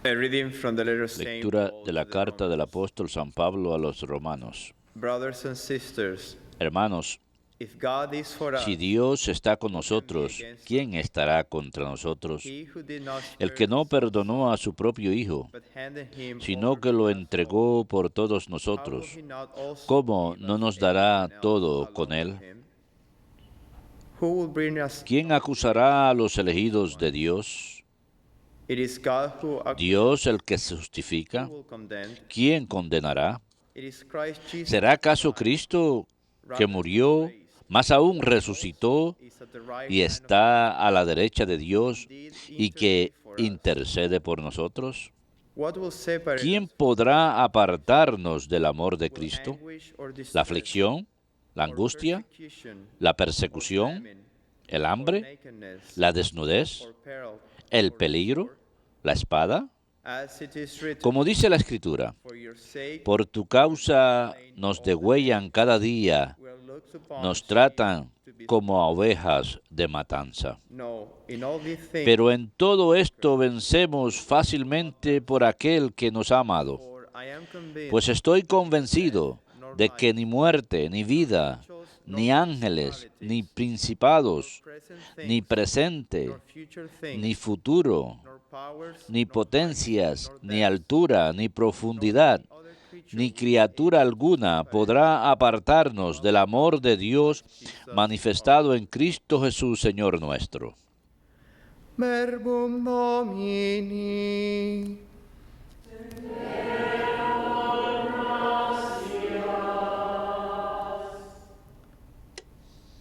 A reading from the letter of Saint Lectura Paul de la to the carta del Romans. apóstol San Pablo a los romanos. Brothers and sisters, Hermanos, if God is for si us, Dios está con who can be nosotros, against ¿quién us? estará contra nosotros? He who did not El spare que no his own perdonó a son, su propio Hijo, but handed him sino over que to lo us all, entregó por todos how will nosotros, he not also ¿cómo give no us nos dará everything else todo con along with Él? him? Who will bring us ¿Quién condemnation acusará a to los the innocent elegidos de ones? Dios? It is God who Dios acquits. el que se Who justifica. will condemn? ¿Quién condenará? It is Christ Jesus ¿Será who acaso died, Cristo que rather who was murió, raised, más aún who also resucitó is at the right y hand of God, está a la derecha de who Dios indeed y intercede que for us? intercede por nosotros? What will separate ¿Quién us from the podrá love of Christ? apartarnos del amor de Will Cristo? anguish or ¿La distress, aflicción? ¿La or angustia? persecution, ¿La or persecución? famine, ¿El or hambre? nakedness, ¿La desnudez? or peril, ¿El or the peligro? sword? ¿La espada? As it is written, Como dice la Escritura, for your sake por tu we are being causa slain nos all the day. degüellan cada día, We are looked upon nos as sheep tratan to be como a slaughtered. ovejas de matanza. No, in all these things, Pero en todo esto vencemos fácilmente por aquel que nos ha amado. for I am convinced Pues estoy that neither death, convencido nor de que life, ni muerte, ni nor vida, angels, nor ni ángeles, ni principalities, nor principados, present ni things, presente, nor future ni things, futuro, nor powers, ni nor height, potencias, nor ni depth, altura, ni nor profundidad, any other creature ni will be criatura able to alguna separate us podrá from the apartarnos love del of God amor de in Dios Christ Jesus our manifestado Lord. en Cristo Jesús, Señor nuestro. Verbum Domini.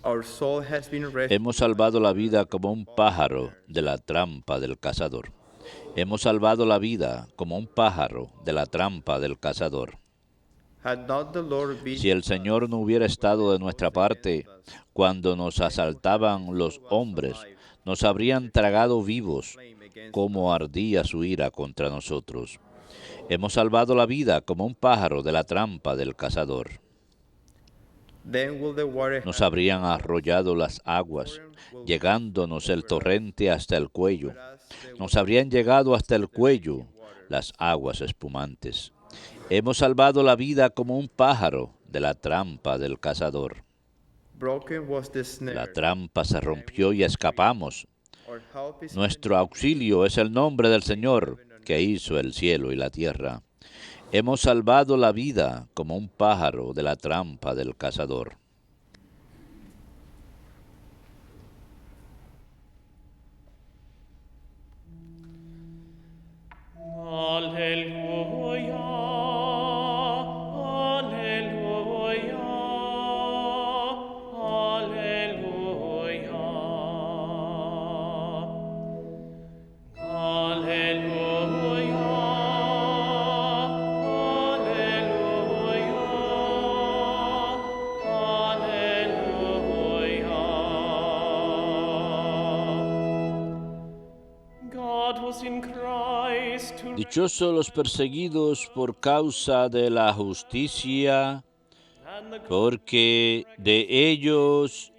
Our soul has been rescued Hemos salvado la vida como un pájaro de la trampa del cazador. Hemos salvado la vida como un pájaro de la trampa del cazador. Had not the Lord been Si el with Señor us no hubiera when estado they de nuestra rose against parte us, cuando nos they would have asaltaban los destroyed us hombres, alive, nos as habrían the tragado flames vivos, flame against como us. ardía su ira contra nosotros. Hemos salvado la vida como un pájaro de la trampa del cazador. Then will the water Nos have habrían devoured us. arrollado las The aguas, torrent will llegándonos sweep el over us. torrente hasta el cuello. Over us they Nos will habrían sweep llegado hasta el the cuello raging waters. las aguas espumantes. Hemos salvado la vida como un pájaro de la trampa del cazador. Broken was the La snare, trampa se and rompió we y were free. escapamos. Our help is in the Nuestro name of auxilio es el nombre del Señor, que hizo el cielo y la tierra. Hemos salvado la vida como un pájaro de la trampa del cazador. Alleluia, alleluia, alleluia. Alleluia, alleluia. God was in Christ to Dichosos los perseguidos por causa de la justicia, and the porque de ellos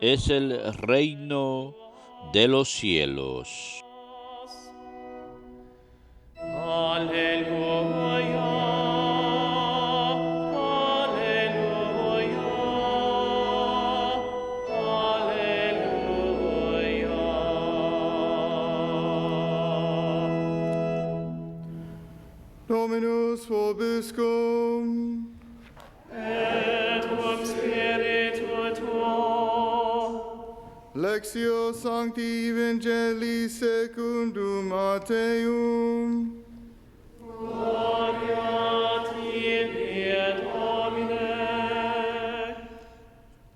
es el reino de los cielos. cross. Alleluia, alleluia. Dominus vobiscum. Et cum spiritu tuo. Lectio Sancti Evangelii secundum Matteum. Gloria tibi, Domine.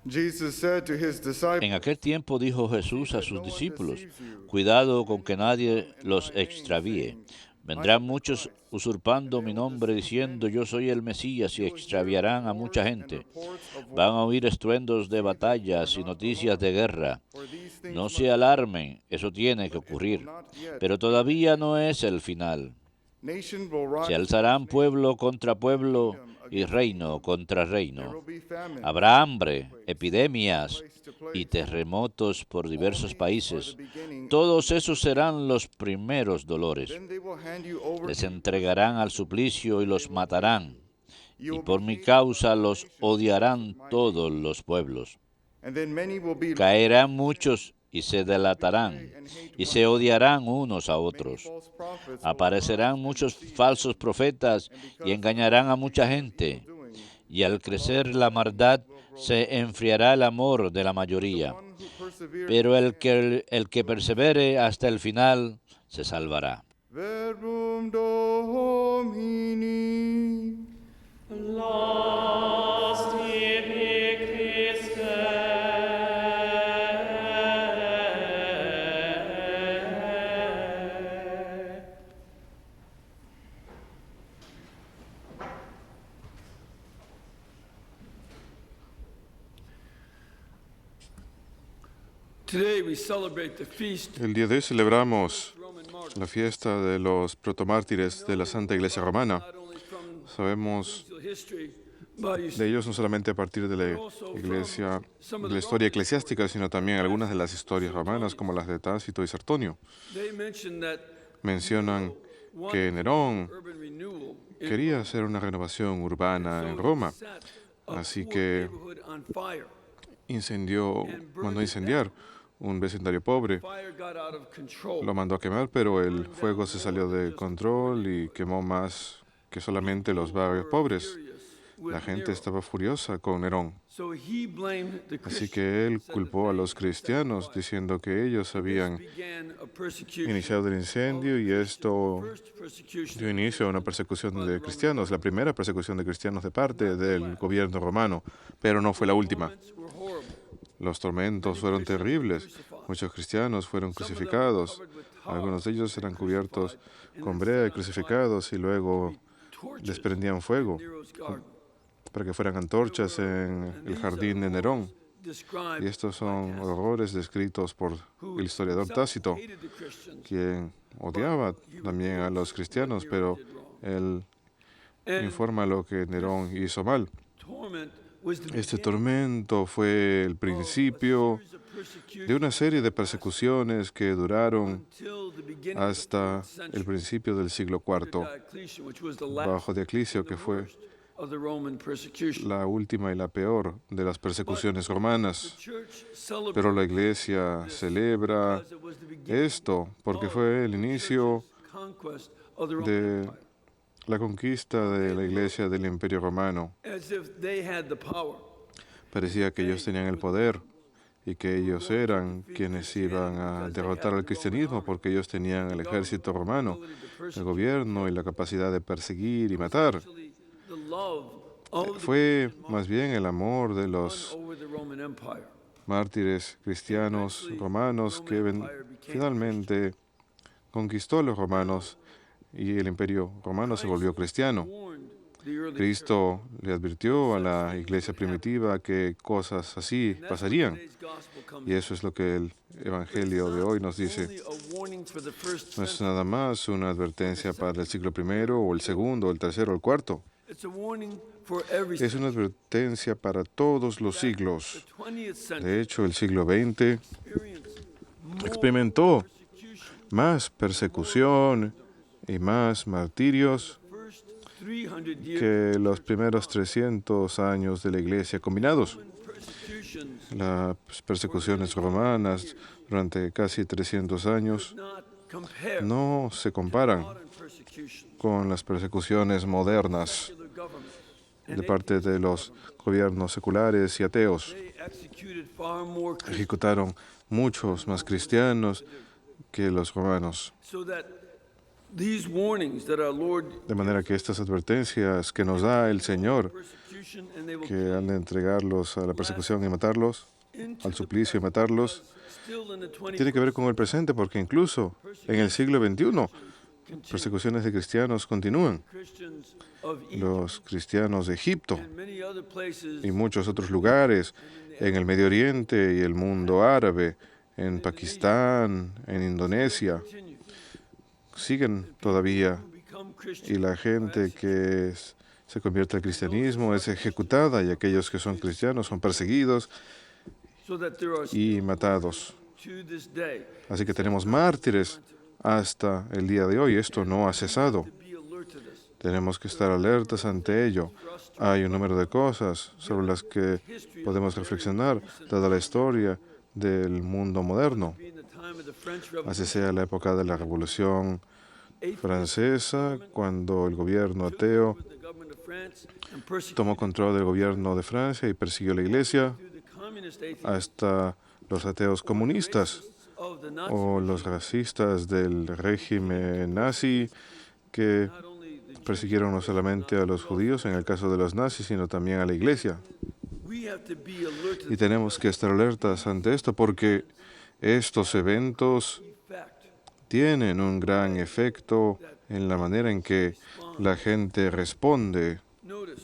Jesus said to his disciples, En aquel tiempo dijo Jesús a sus discípulos, cuidado con que nadie los extravíe. Vendrán muchos usurpando mi nombre diciendo yo soy el Mesías y extraviarán a mucha gente. Van a oír estruendos de batallas y noticias de guerra. No se alarmen, eso tiene que ocurrir, pero todavía no es el final. Nation will rise. Se alzarán pueblo contra pueblo y reino contra There reino. will be famine. Habrá hambre, epidemias y terremotos por diversos países. Todos esos serán los primeros dolores. Then they will hand you over Les to entregarán al suplicio y los matarán. Y por mi causa los odiarán todos los pueblos. and then many will be Caerán muchos y se delatarán y se odiarán unos a otros. false prophets Aparecerán muchos falsos profetas y engañarán a mucha gente. Y al crecer la maldad, se enfriará el amor de la mayoría. who persevere. Pero el que persevere hasta el final, se salvará. Verbum Domini. Laus tibi Christe. Today we celebrate the feast El día de hoy celebramos of Roman martyrs, la fiesta de los protomártires de la Santa Iglesia Romana. not only from Sabemos ecclesial history, but you de ellos no solamente a partir de la historia eclesiástica, sino también algunas de las historias romanas, como las de Tácito y Sertonio. they mentioned that Mencionan que Nerón urban renewal in quería hacer una renovación urbana en Roma, set a así poor que neighborhood on fire. mandó incendiar un vecindario pobre. Fire got out of control. Lo mandó a quemar, pero el fuego se salió de control y quemó más que solamente los barrios pobres. Furious with La gente Nero. estaba furiosa con Nerón. So he blamed the Así Christians, que él said culpó that a they los set cristianos fire. diciendo que ellos This habían began a persecution. iniciado el incendio y esto First persecution dio inicio a una persecución de cristianos, la primera persecución de cristianos de parte del gobierno romano, pero no fue la última. Torments were horrible. Los tormentos fueron terribles. Muchos cristianos fueron crucificados. Algunos de ellos eran cubiertos con brea y crucificados y luego les prendían fuego Nero's garden. para que fueran antorchas en el jardín de Nerón. Described Y estos son horrores descritos por el historiador Tácito, hated the Christians. quien odiaba también a los cristianos, pero él And informa lo que Nerón hizo mal. torment was the Este beginning tormento fue el principio series of persecution de una serie de persecuciones que duraron until the beginning hasta of the fourth el century, principio del siglo IV, Diocletian, which was the last bajo Dioclicio, que and the fue worst of the Roman persecution. la última y la peor de las persecuciones The romanas. church Pero la celebrated iglesia celebra because it was the beginning esto porque fue el inicio conquest of the Roman de Empire, la conquista de la iglesia del Imperio Romano. as if they had the power. Parecía que ellos tenían el poder y que ellos eran quienes iban a derrotar al cristianismo porque ellos tenían el ejército romano, el gobierno y la capacidad de perseguir y matar. Actually, the love of the Fue más bien el amor de won los over the Roman Empire. mártires cristianos romanos que finalmente conquistó a los romanos y el imperio romano se volvió cristiano. Warned the early church. Cristo le advirtió a la iglesia primitiva que cosas así That's what pasarían. today's gospel comes Y eso es lo que el Evangelio de hoy nos dice. only a warning for the first No es century. nada más una advertencia para el siglo I o el segundo, el tercero o el cuarto. It's a warning for every Es una advertencia para todos los The siglos. 20th century De hecho, el siglo XX experienced more experimentó persecution. más persecución y más martirios First 300 years que los primeros 300 años de la iglesia combinados. Roman persecutions Las persecuciones romanas durante casi 300 años not compare no se comparan modern persecution. con las persecuciones modernas Secular government. de parte de los gobiernos seculares y ateos. They executed far more Christians Ejecutaron muchos más cristianos que los romanos. so that these warnings that our Lord De manera que estas advertencias que nos da el Señor, persecution and they will que han de entregarlos a la persecución y matarlos, into al the suplicio y matarlos, still in the 21st tiene que ver con el presente, porque incluso en el siglo XXI, persecuciones de cristianos continúan. Christians of Egypt Los cristianos de Egipto and many other places y muchos otros lugares, en el Medio Oriente y el mundo árabe, en Pakistán, en Indonesia, continue. siguen todavía Who become y la gente que se convierte al cristianismo es ejecutada y aquellos que son cristianos son perseguidos So that there are y matados. to this day. Así que tenemos mártires hasta el día de hoy. Esto no ha cesado. Be alert to this. Tenemos que estar alertas ante ello. Hay un número de cosas sobre las que podemos reflexionar, dada la historia del mundo moderno. Be in the time of the French Así Revolution, sea la época de la Revolución Francesa, cuando el gobierno ateo the government of France, and persecuted tomó control del gobierno de Francia y persiguió a la iglesia, the communist atheists hasta los ateos comunistas of the Nazis. o los racistas del régimen nazi que Not only the persiguieron no solamente a los judíos en el caso de los nazis, sino también a la iglesia. we have to be alert to Y tenemos que estar alertas ante esto porque estos eventos the fact tienen un gran efecto en la manera en que la gente responde. Notice,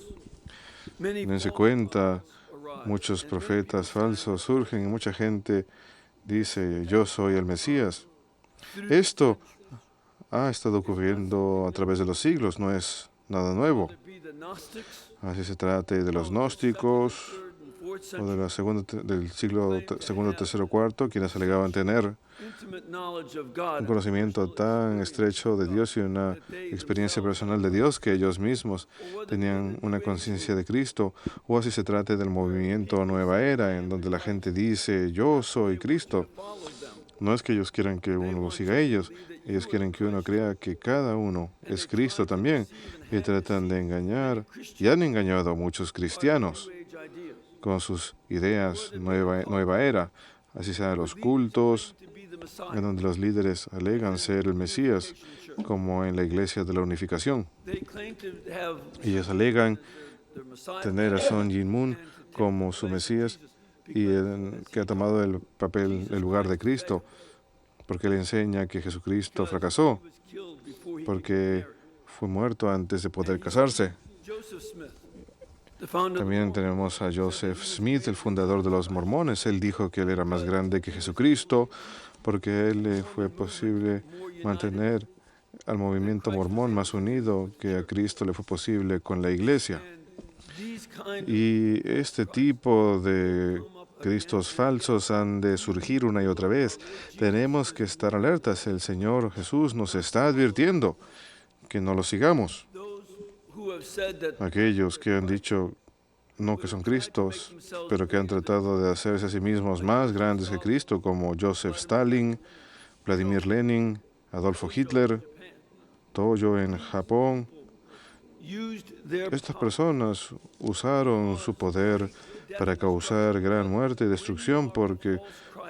many Dense false cuenta, arise, muchos and profetas falsos surgen y mucha gente dice, yo soy el Mesías. Esto ha estado ocurriendo a través de los siglos, no es nada nuevo. whether it be the Gnostics, Así se trate de los gnósticos third and fourth o century, de del siglo segundo, tercero, cuarto, quienes alegaban tener intimate knowledge of un God, conocimiento tan estrecho de Dios y una experiencia personal de Dios que ellos mismos tenían una conciencia de Cristo, o así se trate del movimiento Nueva Era, en donde la gente dice, yo soy Cristo. follow them. No es que ellos quieran que uno lo siga a ellos quieren que uno crea que cada uno es Cristo también, y tratan de engañar, y han engañado a muchos cristianos New Age ideas. con sus ideas nueva era, así sea los cultos, To be the Messiah. en donde los líderes alegan ser el Mesías, como en la Iglesia de la Unificación. They claim to have Ellos alegan their Messiah tener a Son Jin-moon como su Mesías y que ha tomado el lugar de Cristo, porque le enseña que Jesucristo fracasó, was killed before he porque fue muerto antes de poder casarse. Joseph Smith, the founder of También tenemos a Joseph Smith, el fundador de los mormones. Él dijo que él era más grande que Jesucristo, porque a él le fue posible mantener al movimiento mormón más unido que a Cristo le fue posible con la iglesia. these kind Y este tipo de Cristos falsos han de surgir una y otra vez. Tenemos que estar alertas. El Señor Jesús nos está advirtiendo que no lo sigamos. those who have said that Aquellos que han dicho no que son Cristos, pero que han tratado de hacerse a sí mismos más grandes que Cristo, como Joseph Stalin, Vladimir Lenin, Adolfo Hitler, Toyo en Japón. used their Estas personas usaron su poder para causar gran muerte y destrucción, porque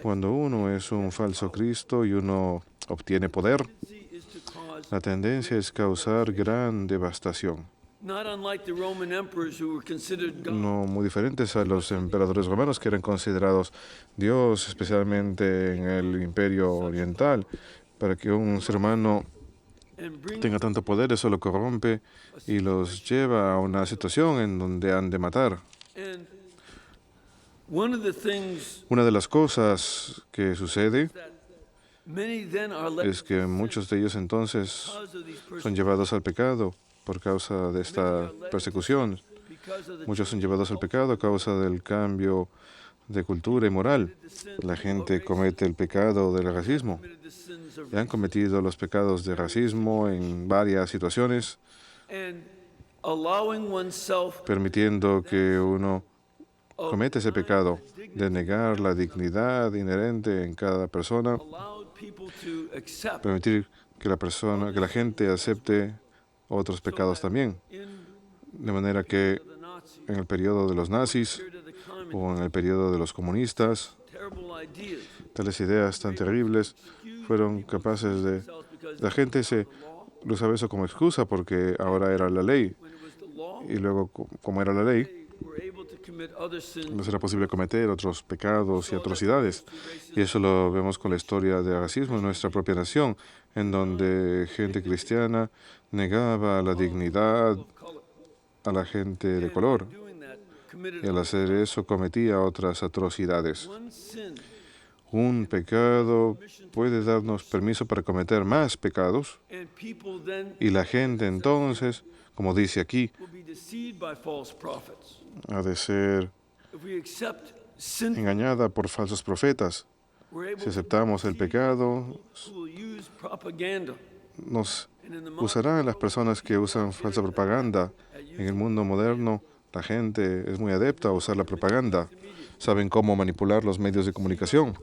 cuando uno es un falso Cristo y uno obtiene poder, tendency is to cause, la tendencia es causar gran devastación. not unlike the Roman emperors who were considered God. No muy diferentes a los emperadores romanos que eran considerados Dios, especialmente en el Imperio Oriental. Para que un ser humano And bring tenga tanto poder, eso lo corrompe y los lleva a una situación en donde han de matar. and one of the things Una de las cosas que sucede that many then are led es que muchos de ellos entonces because of these son persons, llevados al pecado por causa de esta persecución. because of the Muchos son llevados al pecado a causa del cambio de cultura y moral. La gente comete el pecado del racismo. committed the sins of Y han cometido los pecados de racismo en varias situaciones, and allowing oneself permitiendo que uno cometa ese pecado de negar la dignidad inherente en cada persona, allowed people to accept permitir que la gente acepte otros pecados también, in de manera que the Nazis, en el periodo de los nazis period of the communists, o en el periodo de los comunistas, terrible ideas tales ideas tan terribles fueron capaces de... themselves because La gente se lo usaba eso como excusa porque ahora era la ley, when it was the law, y luego como era la ley, they were able to commit other sins. no será posible cometer otros pecados y atrocidades. Y eso lo vemos con la historia del racismo en nuestra propia nación, en donde gente cristiana negaba la dignidad Of color. a la gente de color, Doing that, committed y al hacer eso cometía otras atrocidades. one sin Un pecado puede darnos permiso para cometer más pecados And people then y la gente entonces, como dice aquí, will be deceived by false prophets. ha de ser If we accept sin, engañada por falsos profetas. we're able Si to aceptamos el pecado, who will use propaganda. nos And in the modern usarán las personas que usan falsa propaganda. En el mundo moderno, la gente es muy adepta a usar la propaganda. Saben cómo manipular los medios de comunicación.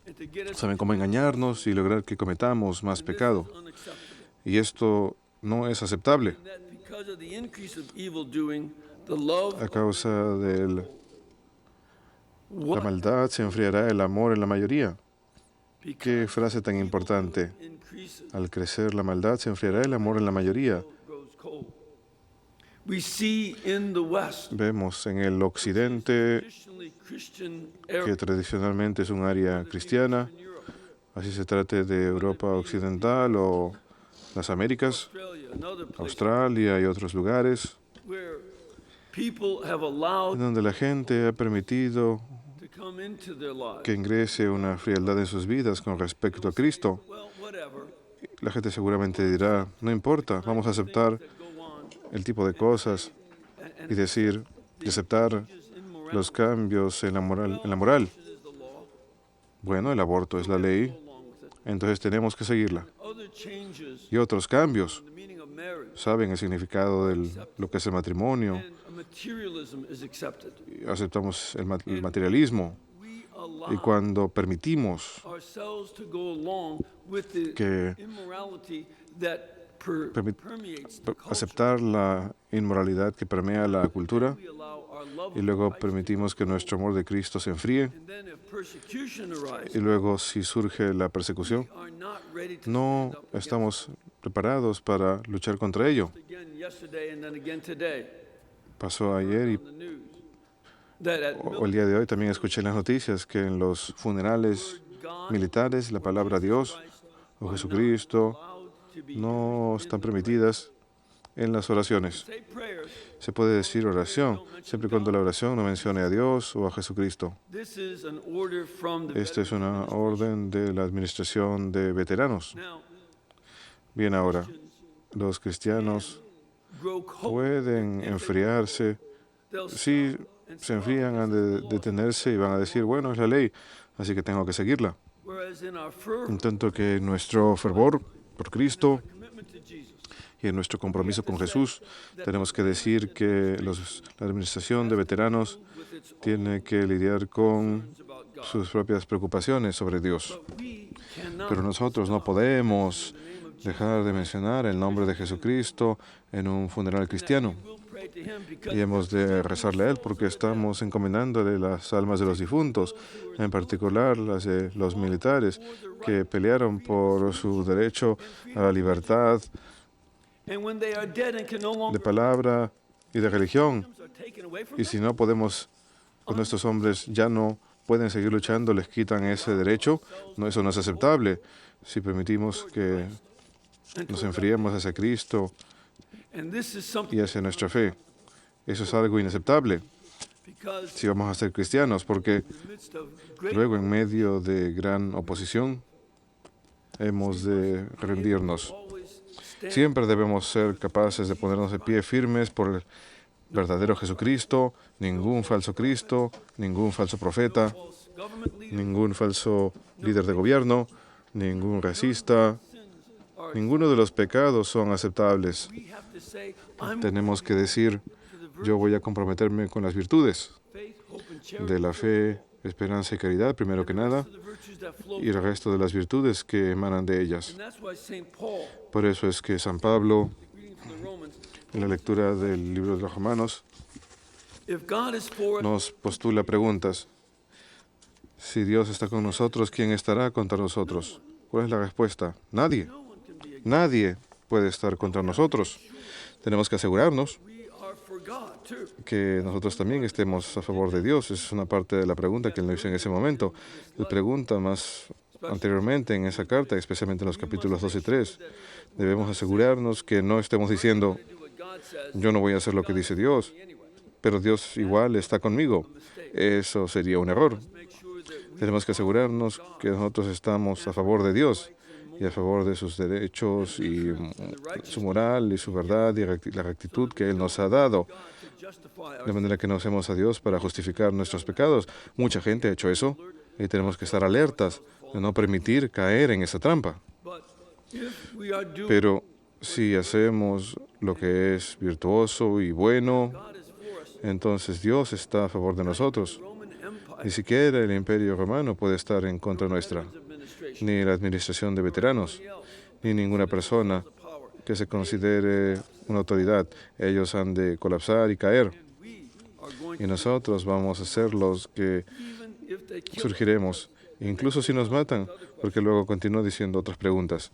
and to get us Saben cómo engañarnos y lograr que cometamos más pecado. unacceptable. Y esto no es aceptable. And that because of the increase of evil doing, the love A causa de la what maldad se enfriará el amor en la mayoría. Qué frase tan importante. increases Al crecer la maldad se enfriará el amor en la mayoría. grows cold. We see in the West, Vemos en el occidente, traditionally Christian que area, tradicionalmente es un área cristiana, in Europe, así se trate de Europa Occidental o las Américas, Australia, and other places Australia y otros lugares, where people have en allowed donde la gente ha permitido to come into their lives. que ingrese una frialdad en sus vidas con respecto a Cristo. Well, whatever. La gente seguramente dirá, no importa, vamos a aceptar That go on el tipo de cosas y decir, y aceptar is immorality. los cambios en la moral. Is the law. Bueno, el aborto es la ley, Go along with it. entonces tenemos que seguirla. Other changes Y otros cambios, in the meaning of marriage saben el significado de lo que es el matrimonio, and materialism is accepted. aceptamos el materialismo. We Y allow cuando permitimos ourselves to go along with the que immorality that Permit- permeates the culture. aceptar la inmoralidad que permea la cultura We allow our love y of luego Christ. permitimos que nuestro amor de Cristo se enfríe And then if persecution arises, y luego si surge la persecución, we are not ready to no stand up against estamos preparados para luchar contra ello. it. Again yesterday and then again today Pasó ayer y on the news that at o el día de hoy también escuché en las noticias que en los funerales God militares la palabra Dios o Jesucristo allowed to be no están permitidas en las oraciones. say prayers. Se puede decir oración, siempre y cuando la oración no mencione a Dios o a Jesucristo. This is an order from the Esta es una orden de la Administración de Veteranos. Now, Bien, ahora, los cristianos grow cold. pueden enfriarse. They'll Si stop and se enfrían, han de detenerse y van a decir, bueno, es la ley, así que tengo que seguirla. whereas in our fervor, En tanto que nuestro fervor por Cristo commitment to Jesus, y en nuestro compromiso con Jesús, tenemos que decir que la Administración de Veteranos with its tiene que lidiar con own about God. sus propias preocupaciones sobre Dios. But we cannot Pero nosotros no podemos dejar de mencionar el nombre de Jesucristo en un funeral cristiano. we'll pray to him because Y hemos de rezarle a Él porque estamos encomendándole las almas de los difuntos, en particular las de los militares que pelearon por su derecho a la libertad and when they are dead and can no de longer palabra y de religión. are taken away from Y them, si no podemos, cuando estos hombres ya no pueden seguir luchando, les quitan ese derecho, no, eso no es aceptable. Si permitimos que nos enfriemos hacia Cristo and this is something y hacia nuestra fe, eso es algo inaceptable because si vamos a ser cristianos, porque in the midst of great luego en medio de gran oposición hemos de rendirnos. always stand Siempre debemos ser capaces de ponernos de pie firmes por el verdadero Jesucristo, ningún falso Cristo, ningún falso profeta, false government leaders, ningún falso líder de gobierno, ningún racista. Ninguno de los pecados son aceptables. we have to say I'm Tenemos que decir, yo voy a comprometerme con las virtudes faith, hope and charity, de la fe, esperanza y caridad, primero que nada, the virtues that flow. y el resto de las virtudes que emanan de ellas. And that's why St. Paul, Por eso es que San Pablo, reading from the Romans, en la lectura del libro de los Romanos, if God is for us, nos postula preguntas. Si Dios está con nosotros, ¿quién estará contra nosotros? ¿Cuál es la respuesta? Nadie. no one can be against. Nadie puede estar contra nosotros. Tenemos que asegurarnos We are for God too. que nosotros también estemos a favor de Dios. Es una parte de la pregunta que él nos hizo en ese momento. Él pregunta más anteriormente en esa carta, especialmente en los capítulos 2 y 3. Debemos asegurarnos que no estemos diciendo, Do what God says yo no voy a hacer lo que dice Dios, anyway. pero Dios igual está conmigo. Eso sería un error. Make sure that Tenemos que asegurarnos que nosotros estamos a favor de Dios y a favor de sus derechos y su moral y su verdad y la rectitud que Él nos ha dado, de manera que no hacemos a Dios para justificar nuestros pecados. Mucha gente ha hecho eso y tenemos que estar alertas de no permitir caer en esa trampa. Pero si hacemos lo que es virtuoso y bueno, entonces Dios está a favor de nosotros. Ni siquiera el Imperio Romano puede estar en contra nuestra, ni la administración de veteranos, ni ninguna persona que se considere una autoridad. Ellos han de colapsar y caer. Y nosotros vamos a ser los que surgiremos, incluso si nos matan, porque luego continúa diciendo otras preguntas.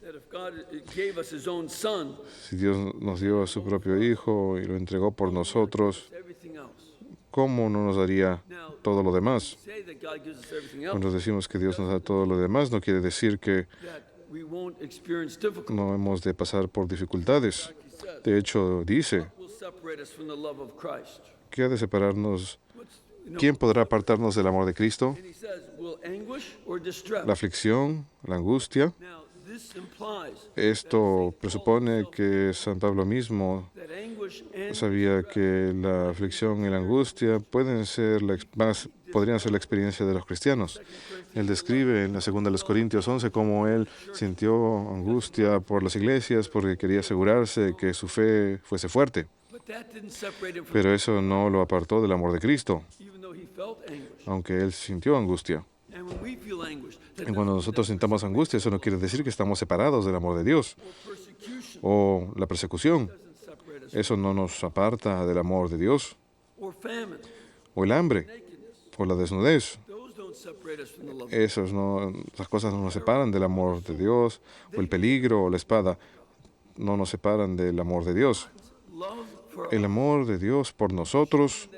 Si Dios nos dio a su propio Hijo y lo entregó por nosotros, ¿cómo no nos daría todo lo demás? Cuando decimos que Dios nos da todo lo demás, no quiere decir que no hemos de pasar por dificultades. De hecho, dice, ¿qué ha de separarnos? ¿Quién podrá apartarnos del amor de Cristo? La aflicción, la angustia. Esto presupone que San Pablo mismo sabía que la aflicción y la angustia podrían ser la experiencia de los cristianos. Él describe en la segunda de los Corintios 11 cómo él sintió angustia por las iglesias porque quería asegurarse que su fe fuese fuerte. Pero eso no lo apartó del amor de Cristo, aunque él sintió angustia. Y cuando nosotros sintamos angustia, eso no quiere decir que estamos separados del amor de Dios. O la persecución, eso no nos aparta del amor de Dios. O el hambre, o la desnudez. Esas cosas no nos separan del amor de Dios. O el peligro, o la espada, no nos separan del amor de Dios. El amor de Dios por nosotros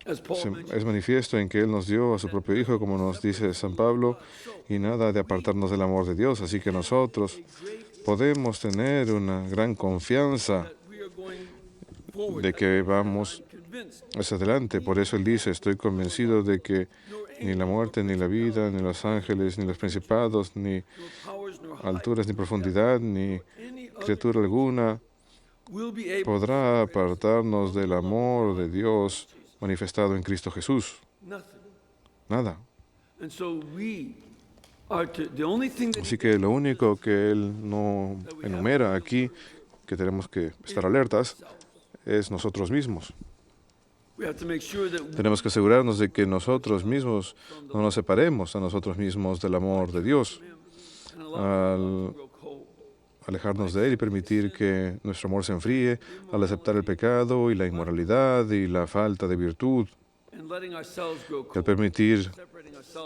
es manifiesto en que Él nos dio a su propio Hijo, como nos dice San Pablo, y nada de apartarnos del amor de Dios. Así que nosotros podemos tener una gran confianza de que vamos hacia adelante. Por eso Él dice, estoy convencido de que ni la muerte, ni la vida, ni los ángeles, ni los principados, ni alturas, ni profundidad, ni criatura alguna podrá apartarnos del amor de Dios manifestado en Cristo Jesús. Nada. Así que lo único que Él no enumera aquí, que tenemos que estar alertas, es nosotros mismos. Tenemos que asegurarnos de que nosotros mismos no nos separemos a nosotros mismos del amor de Dios, al alejarnos de Él y permitir que nuestro amor se enfríe, al aceptar el pecado y la inmoralidad y la falta de virtud, y al permitir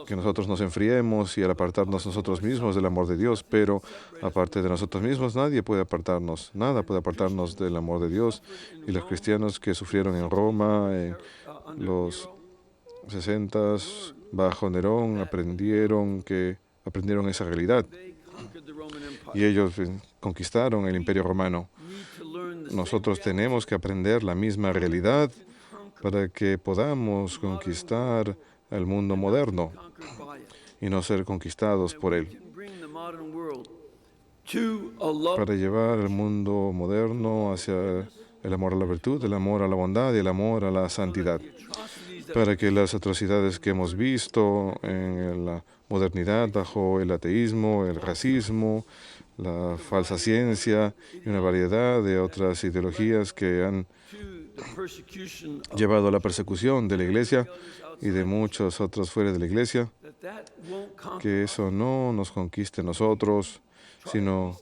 que nosotros nos enfriemos y al apartarnos nosotros mismos del amor de Dios. Pero aparte de nosotros mismos, nadie puede apartarnos, nada puede apartarnos del amor de Dios. Y los cristianos que sufrieron en Roma en los 60s, bajo Nerón, aprendieron esa realidad. Y ellos conquistaron el Imperio Romano. Nosotros tenemos que aprender la misma realidad para que podamos conquistar el mundo moderno y no ser conquistados por él. Para llevar el mundo moderno hacia el amor a la virtud, el amor a la bondad y el amor a la santidad. Para que las atrocidades que hemos visto en la modernidad bajo el ateísmo, el racismo, la falsa ciencia y una variedad de otras ideologías que han llevado a la persecución de la Iglesia y de muchos otros fuera de la Iglesia, que eso no nos conquiste a nosotros, sino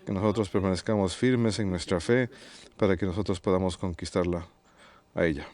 que nosotros permanezcamos firmes en nuestra fe para que nosotros podamos conquistarla a ella.